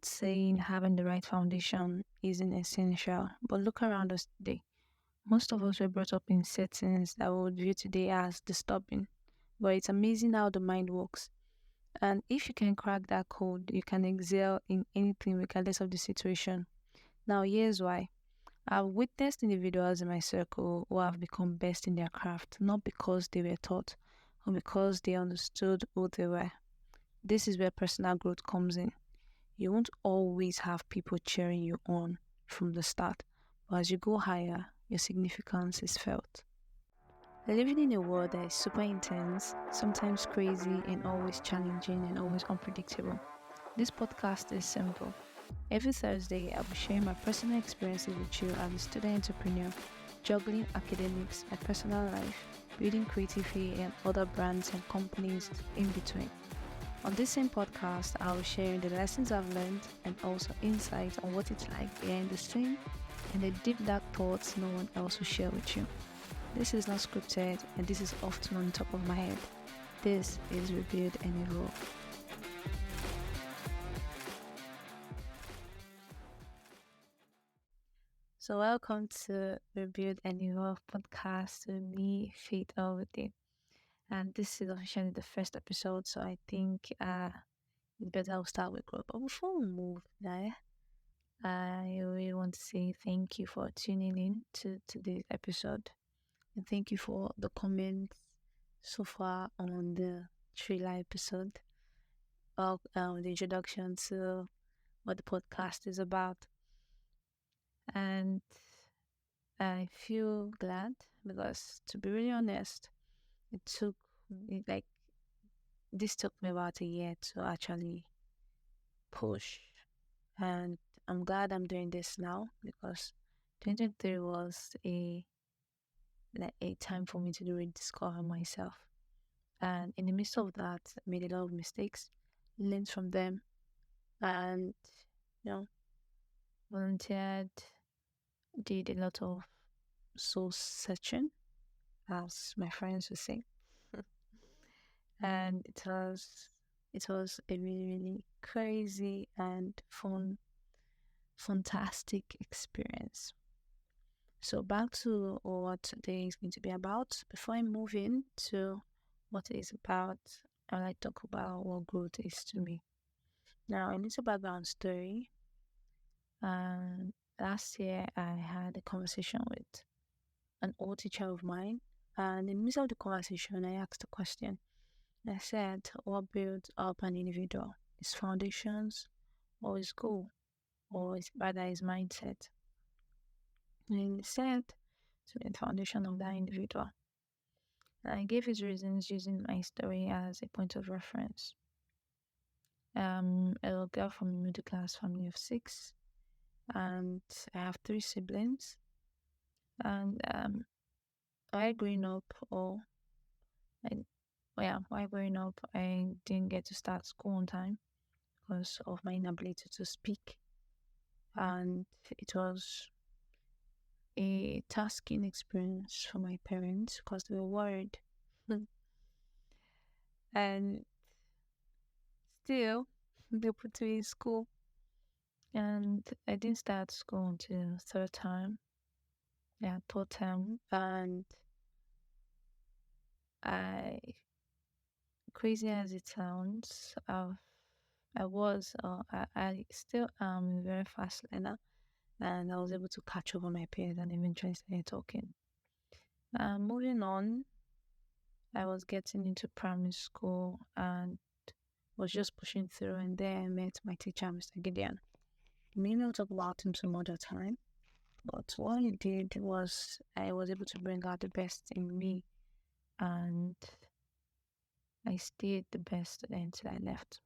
not saying having the right foundation isn't essential, but look around us today. Most of us were brought up in settings that we would view today as disturbing, but it's amazing how the mind works. And if you can crack that code, you can excel in anything regardless of the situation. Now, here's why. I've witnessed individuals in my circle who have become best in their craft, not because they were taught, or because they understood who they were. This is where personal growth comes in. You won't always have people cheering you on from the start, but as you go higher, your significance is felt. Living in a world that is super intense, sometimes crazy, and always challenging and always unpredictable, this podcast is simple. Every Thursday, I'll be sharing my personal experiences with you as a student entrepreneur, juggling academics, my personal life, building creativity, and other brands and companies in between. On this same podcast, I'll be sharing the lessons I've learned and also insights on what it's like behind the scene and the deep dark thoughts no one else will share with you. This is not scripted and this is often on top of my head. This is Rebuild and Evolve. So welcome to Rebuild and Evolve podcast with me, Faith Alvade. And this is officially the first episode, so I think it's better I'll start with growth. But before we move there, I really want to say thank you for tuning in to today's episode. And thank you for the comments so far on the trailer episode of the introduction to what the podcast is about. And I feel glad because, to be really honest, this took me about a year to actually push. And I'm glad I'm doing this now because 2023 was a time for me to really discover myself. And in the midst of that, I made a lot of mistakes, learned from them, and volunteered, did a lot of soul searching, as my friends would say. And it was a really, really crazy and fantastic experience. So back to what today is going to be about. Before I move into what it is about, I'd like to talk about what growth is to me. Now, a little background story. Last year, I had a conversation with an old teacher of mine, and in the midst of the conversation, I asked a question. I said, what builds up an individual? His foundations, or his goal, or rather his mindset? And he said, to the foundation of that individual. And I gave his reasons using my story as a point of reference. A little girl from a middle class family of 6, and I have 3 siblings. And while growing up, I didn't get to start school on time because of my inability to speak, and it was a tasking experience for my parents because they were worried. And still, they put me in school, and I didn't start school until third term, and crazy as it sounds, I still am a very fast learner, and I was able to catch up on my peers and eventually started talking. Moving on, I was getting into primary school and was just pushing through, and then I met my teacher, Mr. Gideon. We may not talk about him some other time, but what he did was I was able to bring out the best in me, and I stayed the best until I left.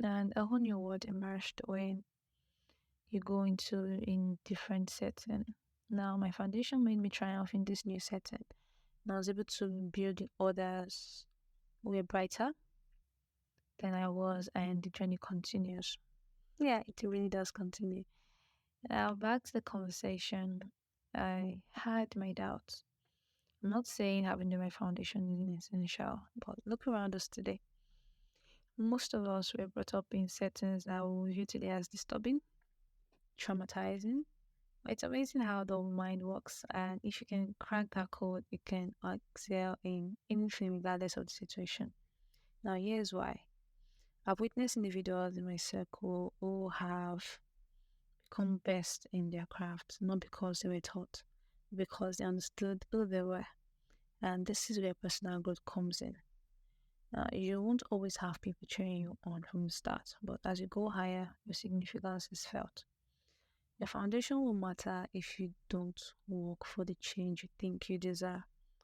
And a whole new world emerged when you go into in different setting. Now my foundation made me triumph in this new setting. And I was able to build the others who were brighter than I was, and the journey continues. Yeah, it really does continue. Now back to the conversation. I had my doubts. I'm not saying having the right foundation is essential, but look around us today. Most of us were brought up in settings that we view today as disturbing, traumatizing. But it's amazing how the mind works, and if you can crack that code, you can excel in anything regardless of the situation. Now, here's why. I've witnessed individuals in my circle who have become best in their craft, not because they were taught, because they understood who they were. And this is where personal growth comes in. You won't always have people cheering you on from the start, but as you go higher, your significance is felt. Your foundation will matter if you don't work for the change you think you deserve.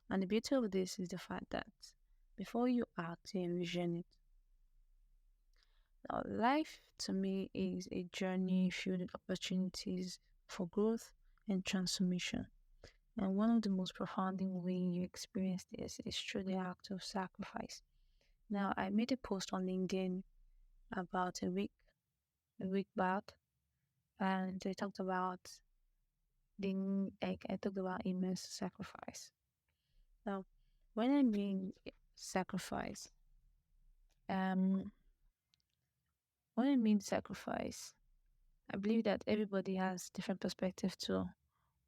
And the beauty of this is the fact that before you act, you envision it. Now, life to me is a journey filled with opportunities for growth and transformation. And one of the most profounding ways you experience this is through the act of sacrifice. Now, I made a post on LinkedIn about a week back, and I talked about I talked about immense sacrifice. Now, when I mean sacrifice, um, when I mean sacrifice, I believe that everybody has different perspective to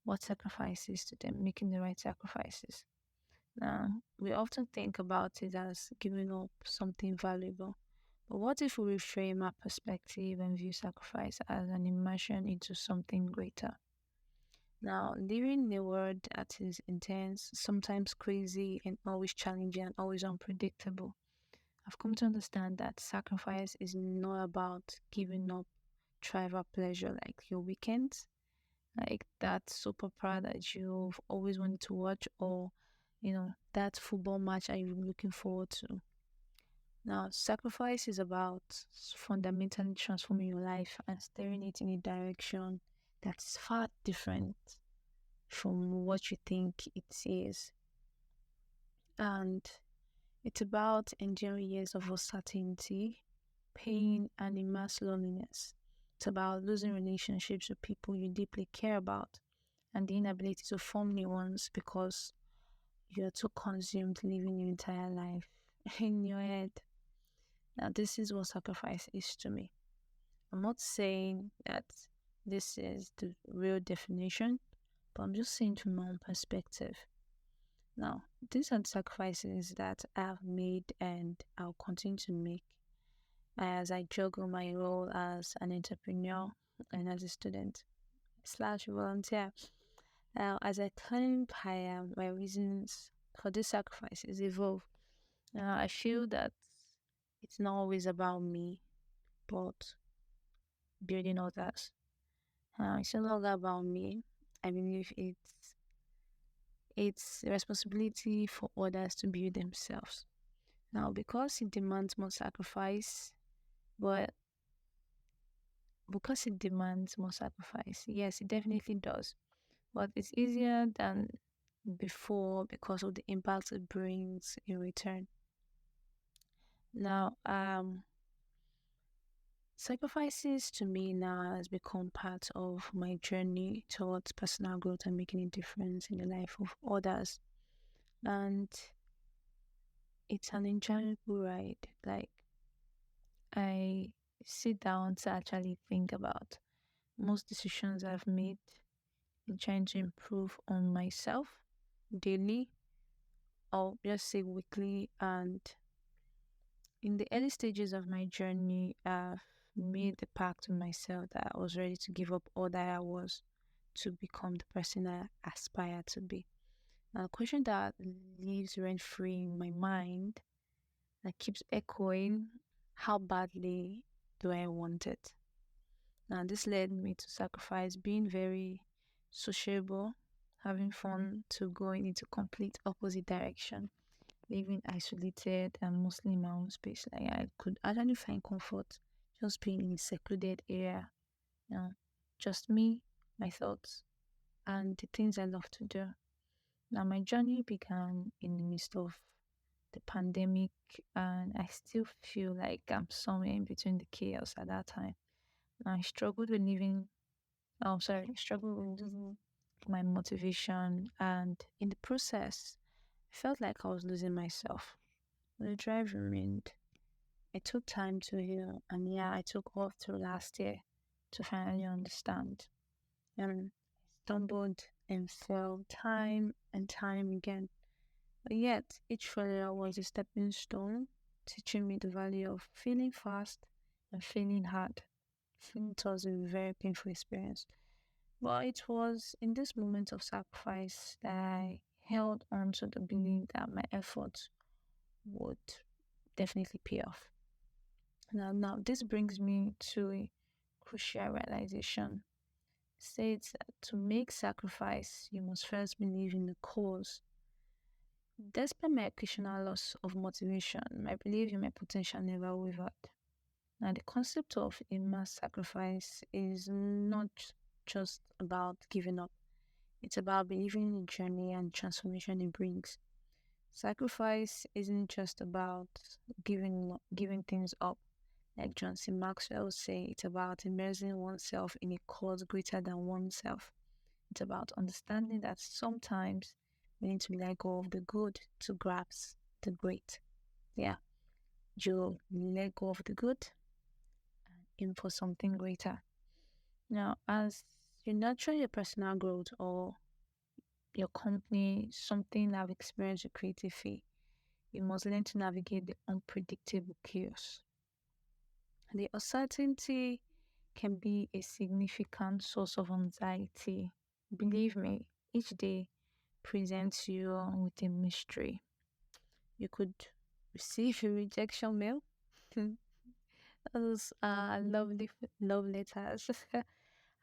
what sacrifice is to them, making the right sacrifices. Now, we often think about it as giving up something valuable. But what if we reframe our perspective and view sacrifice as an immersion into something greater? Now, living in a world that is intense, sometimes crazy, and always challenging and always unpredictable, I've come to understand that sacrifice is not about giving up trivial pleasure like your weekends, like that soap opera that you've always wanted to watch, or that football match that you're looking forward to. Now, sacrifice is about fundamentally transforming your life and steering it in a direction that's far different from what you think it is. And it's about enduring years of uncertainty, pain, and immense loneliness. It's about losing relationships with people you deeply care about and the inability to form new ones because you're too consumed living your entire life in your head. Now, this is what sacrifice is to me. I'm not saying that this is the real definition, but I'm just saying from my own perspective. Now, these are the sacrifices that I've made and I'll continue to make as I juggle my role as an entrepreneur and as a student slash volunteer. Now, as I climb higher, my reasons for these sacrifices evolve. I feel that it's not always about me, but building others. It's no longer about me. I believe it's a responsibility for others to build themselves. Now, because it demands more sacrifice, but because it demands more sacrifice, yes, it definitely does. But it's easier than before because of the impact it brings in return. Now, sacrifices to me now has become part of my journey towards personal growth and making a difference in the life of others. And it's an enjoyable ride. Like, I sit down to actually think about most decisions I've made in trying to improve on myself daily or just say weekly. And in the early stages of my journey, I've made the pact with myself that I was ready to give up all that I was to become the person I aspire to be. Now, a question that lives rent free in my mind that keeps echoing: how badly do I want it? Now, this led me to sacrifice being very sociable, having fun, to going into complete opposite direction, living isolated and mostly in my own space. Like I could actually find comfort just being in a secluded area, you know, just me, my thoughts, and the things I love to do. Now, my journey began in the midst of the pandemic, and I still feel like I'm somewhere in between the chaos at that time. I struggled with living, I struggled with losing my motivation, and in the process, I felt like I was losing myself. The drive remained, I took time to heal, and yeah, I took all through last year to finally understand. I stumbled and fell time and time again. But yet, each failure was a stepping stone, teaching me the value of feeling fast and feeling hard. It was a very painful experience. But it was in this moment of sacrifice that I held on to the belief that my efforts would definitely pay off. Now this brings me to a crucial realization. It states that to make sacrifice, you must first believe in the cause. Despite my occasional loss of motivation, my belief in my potential never wavered. Now, the concept of a mass sacrifice is not just about giving up, it's about believing in the journey and transformation it brings. Sacrifice isn't just about giving things up. Like John C. Maxwell would say, it's about immersing oneself in a cause greater than oneself. It's about understanding that sometimes we need to let go of the good to grasp the great. Yeah, you let go of the good and aim for something greater. Now, as you nurture your personal growth or your company, something I've experienced with creative fee, you must learn to navigate the unpredictable chaos. The uncertainty can be a significant source of anxiety. Believe me, each day presents you with a mystery. You could receive a rejection mail. Those are lovely love letters.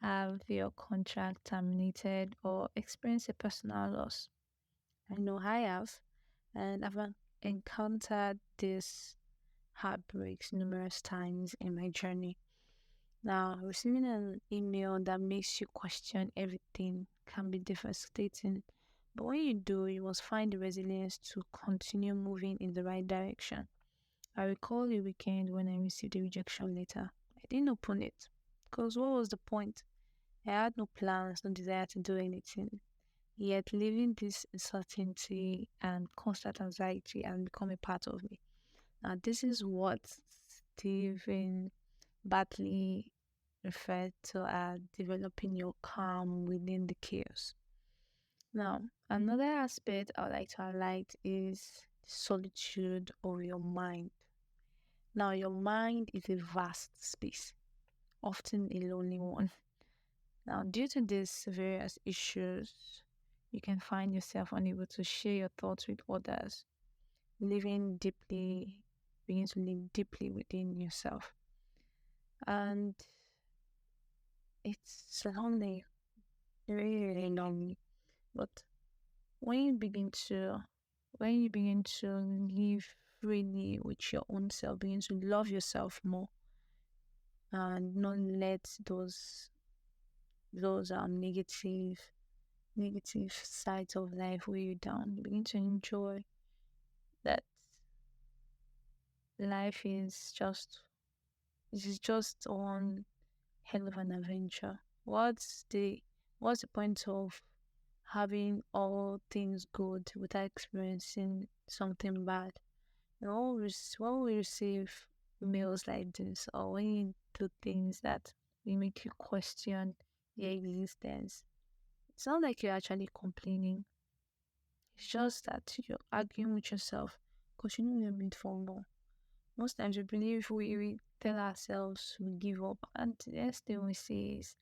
Have your contract terminated or experience a personal loss. I know I have, and I've encountered these heartbreaks numerous times in my journey. Now, receiving an email that makes you question everything can be devastating, but when you do, you must find the resilience to continue moving in the right direction. I recall a weekend when I received a rejection letter. I didn't open it because what was the point? I had no plans, no desire to do anything. Yet, living this uncertainty and constant anxiety has become a part of me. Now, this is what Stephen Bartley referred to as developing your calm within the chaos. Now, another aspect I would like to highlight is the solitude of your mind. Now, your mind is a vast space, often a lonely one. Now, due to these various issues, you can find yourself unable to share your thoughts with others, living deeply, begin to live deeply within yourself. And it's lonely, really, really lonely. But when you begin to live freely with your own self, begin to love yourself more and not let those negative sides of life weigh you down. You begin to enjoy that life is just this is just one hell of an adventure. What's the point of having all things good without experiencing something bad? You know, when we receive mails like this, or when you do things that will make you question your existence, it's not like you're actually complaining. It's just that you're arguing with yourself because you know you're made for more. Most times we believe we tell ourselves we give up, and the next thing we say is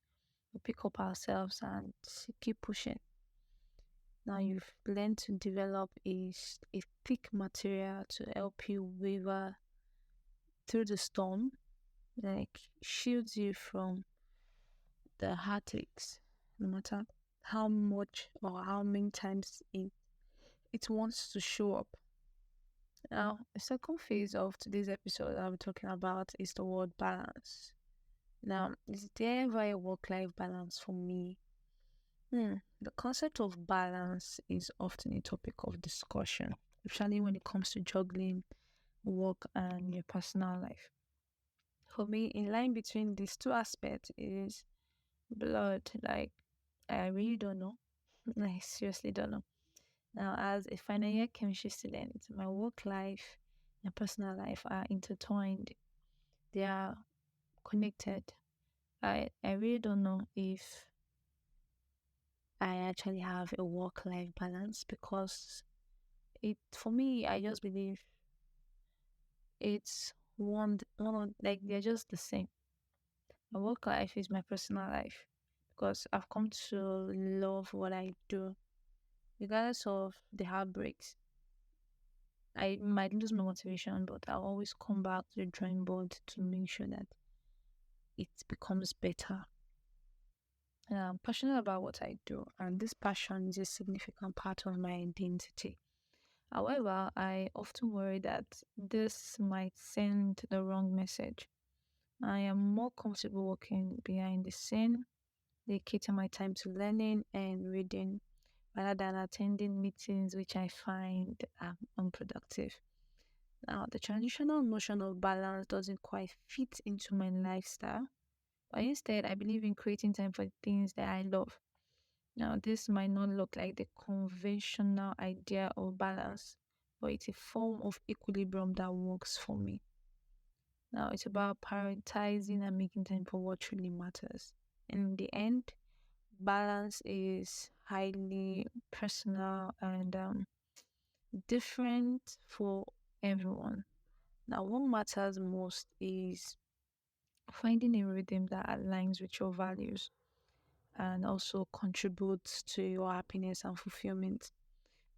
we pick up ourselves and keep pushing. Now you've learned to develop a thick material to help you waver through the storm, like shields you from the heartaches, no matter how much or how many times it wants to show up. Now, the second phase of today's episode I'll be talking about is the word balance. Now, is there ever a work-life balance for me? The concept of balance is often a topic of discussion, especially when it comes to juggling work and your personal life. For me, in line between these two aspects is blood. Like, I really don't know. I seriously don't know. Now, as a final year chemistry student, my work life and personal life are intertwined. They are connected. I really don't know if I actually have a work life balance because it for me I just believe it's one like they're just the same. My work life is my personal life because I've come to love what I do, regardless of the heartbreaks. I might lose my motivation, but I'll always come back to the drawing board to make sure that it becomes better. And I'm passionate about what I do, and this passion is a significant part of my identity. However, I often worry that this might send the wrong message. I am more comfortable working behind the scene, dedicating my time to learning and reading rather than attending meetings which I find unproductive. Now, the traditional notion of balance doesn't quite fit into my lifestyle, but instead, I believe in creating time for things that I love. Now, this might not look like the conventional idea of balance, but it's a form of equilibrium that works for me. Now, it's about prioritizing and making time for what truly matters. In the end, balance is highly personal and different for everyone. Now, what matters most is finding a rhythm that aligns with your values and also contributes to your happiness and fulfillment.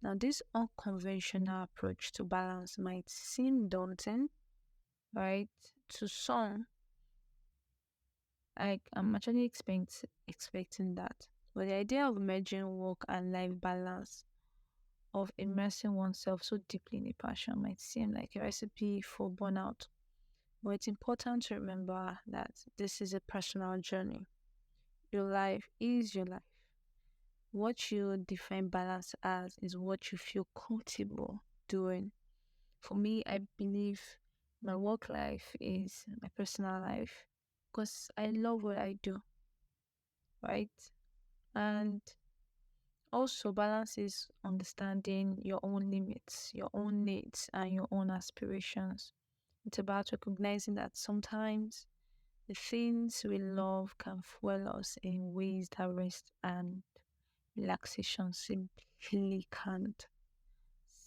Now, this unconventional approach to balance might seem daunting, right? To some, I'm actually expecting that. But the idea of merging work and life balance, of immersing oneself so deeply in a passion, might seem like a recipe for burnout. But it's important to remember that this is a personal journey. Your life is your life. What you define balance as is what you feel comfortable doing. For me, I believe my work life is my personal life because I love what I do, right? And also, balance is understanding your own limits, your own needs, and your own aspirations. It's about recognizing that sometimes the things we love can fuel us in ways that rest and relaxation simply can't.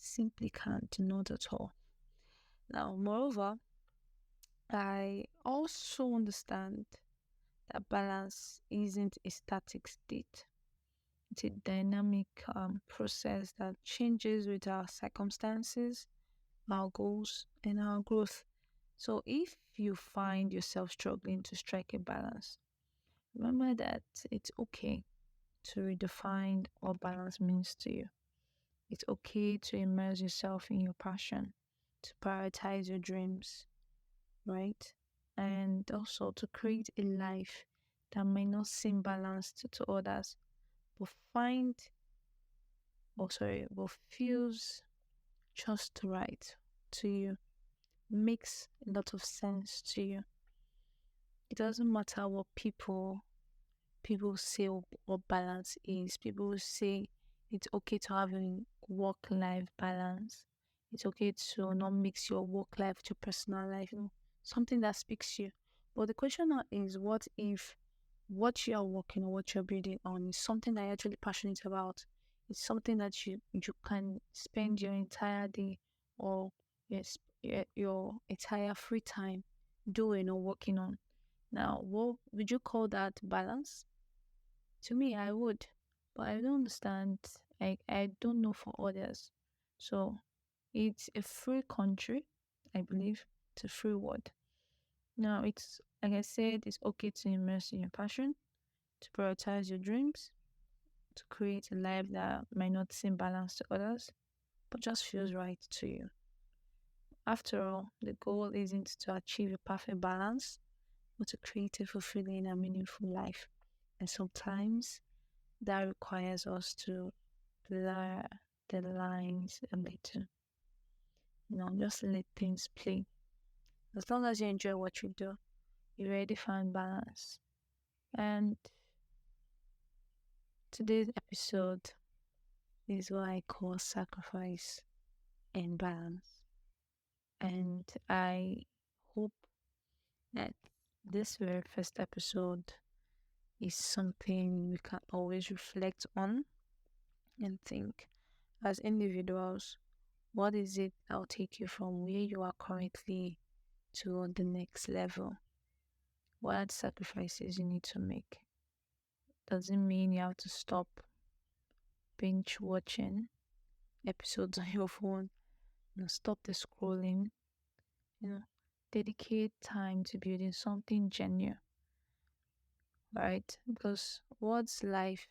Simply can't, not at all. Now, moreover, I also understand that balance isn't a static state. It's a dynamic process that changes with our circumstances, our goals, and our growth. So, if you find yourself struggling to strike a balance, remember that it's okay to redefine what balance means to you. It's okay to immerse yourself in your passion, to prioritize your dreams, right? And also to create a life that may not seem balanced to others, but but feels just right to you, makes a lot of sense to you. It doesn't matter what people say what balance is. People will say it's okay to have a work life balance. It's okay to not mix your work life with your personal life, something that speaks to you. But the question now is what if what you are working or what you're building on is something that you're actually passionate about? It's something that you can spend your entire day or your entire free time doing or working on. Now, what would you call that balance? To me, I would, but I don't understand. I don't know for others. So it's a free country, I believe. It's a free world. Now, it's like I said, it's okay to immerse in your passion, to prioritize your dreams, to create a life that might not seem balanced to others, but just feels right to you. After all, the goal isn't to achieve a perfect balance, but to create a fulfilling and meaningful life. And sometimes that requires us to blur the lines a little. Just let things play. As long as you enjoy what you do, you already find balance. And today's episode is what I call sacrifice and balance. And I hope that this very first episode is something we can always reflect on and think as individuals, what is it that'll take you from where you are currently to the next level? What are the sacrifices you need to make? Doesn't mean you have to stop binge watching episodes on your phone. Stop the scrolling. You know, dedicate time to building something genuine, right? Because what's life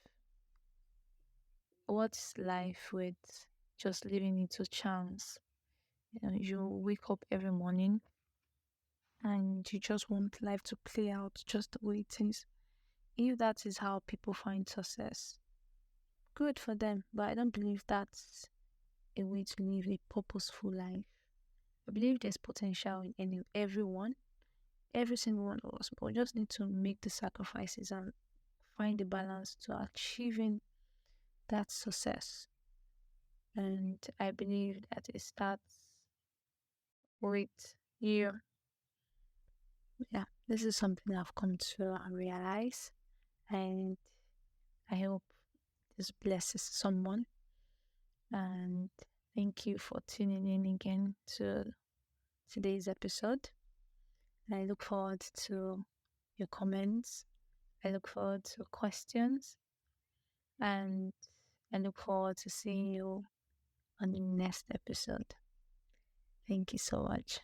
with just living it to chance? You wake up every morning and you just want life to play out just the way it is. If that is how people find success, good for them. But I don't believe that's a way to live a purposeful life. I believe there's potential in everyone, every single one of us, but we just need to make the sacrifices and find the balance to achieving that success. And I believe that it starts with you. Yeah, this is something I've come to realize, and I hope this blesses someone. And thank you for tuning in again to today's episode. And I look forward to your comments. I look forward to questions. And I look forward to seeing you on the next episode. Thank you so much.